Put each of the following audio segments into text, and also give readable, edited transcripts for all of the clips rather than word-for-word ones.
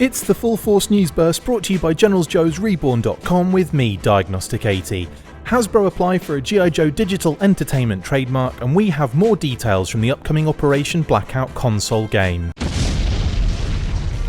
It's the Full Force News Burst brought to you by GeneralsJoes Reborn.com with me, Diagnostic 80. Hasbro apply for a G.I. Joe digital entertainment trademark, and we have more details from the upcoming Operation Blackout console game.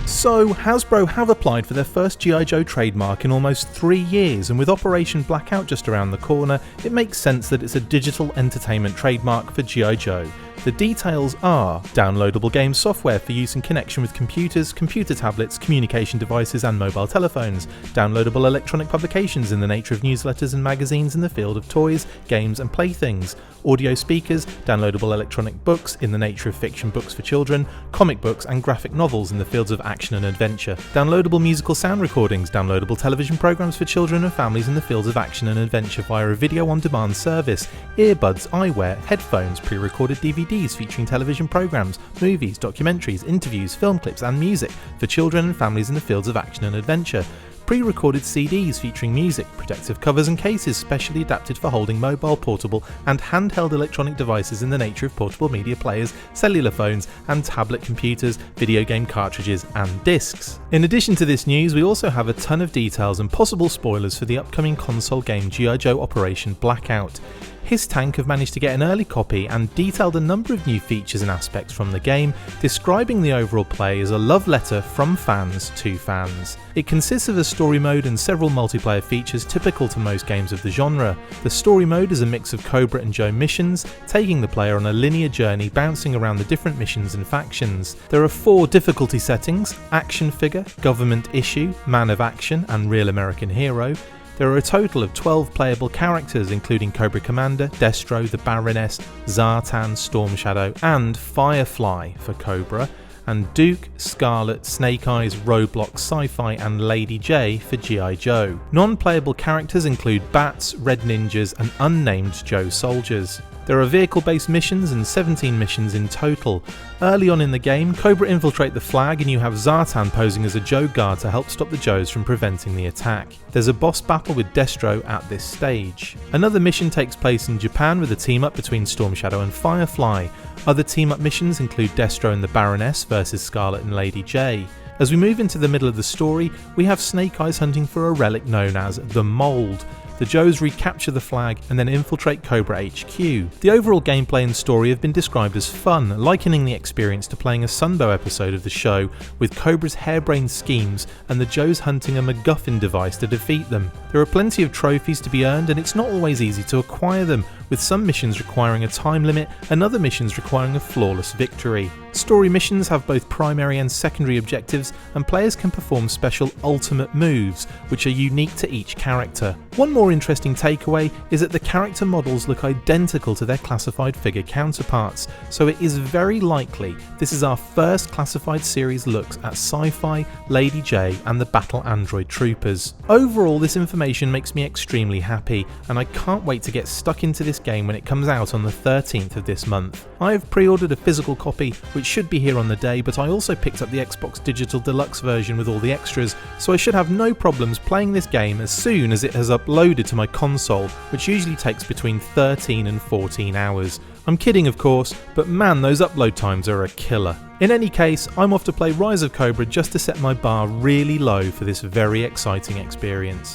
So, Hasbro have applied for their first G.I. Joe trademark in almost 3 years, and with Operation Blackout just around the corner, it makes sense that it's a digital entertainment trademark for G.I. Joe. The details are downloadable game software for use in connection with computers, computer tablets, communication devices and mobile telephones, downloadable electronic publications in the nature of newsletters and magazines in the field of toys, games and playthings, audio speakers, downloadable electronic books in the nature of fiction books for children, comic books and graphic novels in the fields of action and adventure, downloadable musical sound recordings, downloadable television programs for children and families in the fields of action and adventure via a video-on-demand service, earbuds, eyewear, headphones, pre-recorded DVDs featuring television programs, movies, documentaries, interviews, film clips and music for children and families in the fields of action and adventure, pre-recorded CDs featuring music, protective covers and cases specially adapted for holding mobile, portable and handheld electronic devices in the nature of portable media players, cellular phones and tablet computers, video game cartridges and discs. In addition to this news, we also have a ton of details and possible spoilers for the upcoming console game G.I. Joe Operation Blackout. HISSTANK have managed to get an early copy and detailed a number of new features and aspects from the game, describing the overall play as a love letter from fans to fans. It consists of a story mode and several multiplayer features typical to most games of the genre. The story mode is a mix of Cobra and Joe missions, taking the player on a linear journey bouncing around the different missions and factions. There are 4 difficulty settings: Action Figure, Government Issue, Man of Action and Real American Hero. There are a total of 12 playable characters, including Cobra Commander, Destro, the Baroness, Zartan, Storm Shadow and Firefly for Cobra, and Duke, Scarlet, Snake Eyes, Roadblock, Sci-Fi and Lady J for G.I. Joe. Non-playable characters include Bats, Red Ninjas and unnamed Joe Soldiers. There are vehicle-based missions and 17 missions in total. Early on in the game, Cobra infiltrate the flag and you have Zartan posing as a Joe guard to help stop the Joes from preventing the attack. There's a boss battle with Destro at this stage. Another mission takes place in Japan with a team-up between Storm Shadow and Firefly. Other team-up missions include Destro and the Baroness versus Scarlet and Lady J. As we move into the middle of the story, we have Snake Eyes hunting for a relic known as the Mold. The Joes recapture the flag and then infiltrate Cobra HQ. The overall gameplay and story have been described as fun, likening the experience to playing a Sunbow episode of the show, with Cobra's harebrained schemes and the Joes hunting a MacGuffin device to defeat them. There are plenty of trophies to be earned and it's not always easy to acquire them, with some missions requiring a time limit and other missions requiring a flawless victory. Story missions have both primary and secondary objectives, and players can perform special ultimate moves, which are unique to each character. One more interesting takeaway is that the character models look identical to their classified figure counterparts, so it is very likely this is our first classified series looks at Sci-Fi, Lady J and the Battle Android Troopers. Overall, this information makes me extremely happy, and I can't wait to get stuck into this game when it comes out on the 13th of this month. I have pre-ordered a physical copy, which should be here on the day, but I also picked up the Xbox Digital Deluxe version with all the extras, so I should have no problems playing this game as soon as it has uploaded to my console, which usually takes between 13 and 14 hours. I'm kidding of course, but man, those upload times are a killer. In any case, I'm off to play Rise of Cobra just to set my bar really low for this very exciting experience.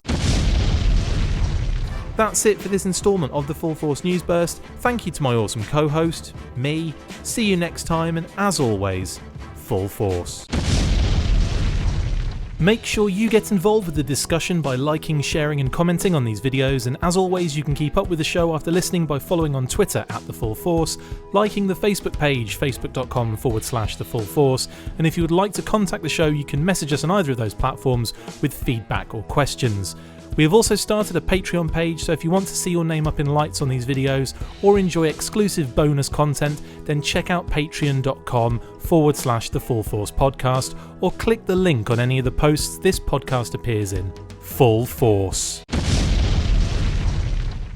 That's it for this instalment of the Full Force News Burst. Thank you to my awesome co-host, me. See you next time, and as always, Full Force. Make sure you get involved with the discussion by liking, sharing and commenting on these videos, and as always you can keep up with the show after listening by following on Twitter @TheFullForce, liking the Facebook page facebook.com/TheFullForce, and if you would like to contact the show you can message us on either of those platforms with feedback or questions. We have also started a Patreon page, so if you want to see your name up in lights on these videos or enjoy exclusive bonus content, then check out patreon.com/TheFullForce podcast or click the link on any of the posts this podcast appears in. Full Force.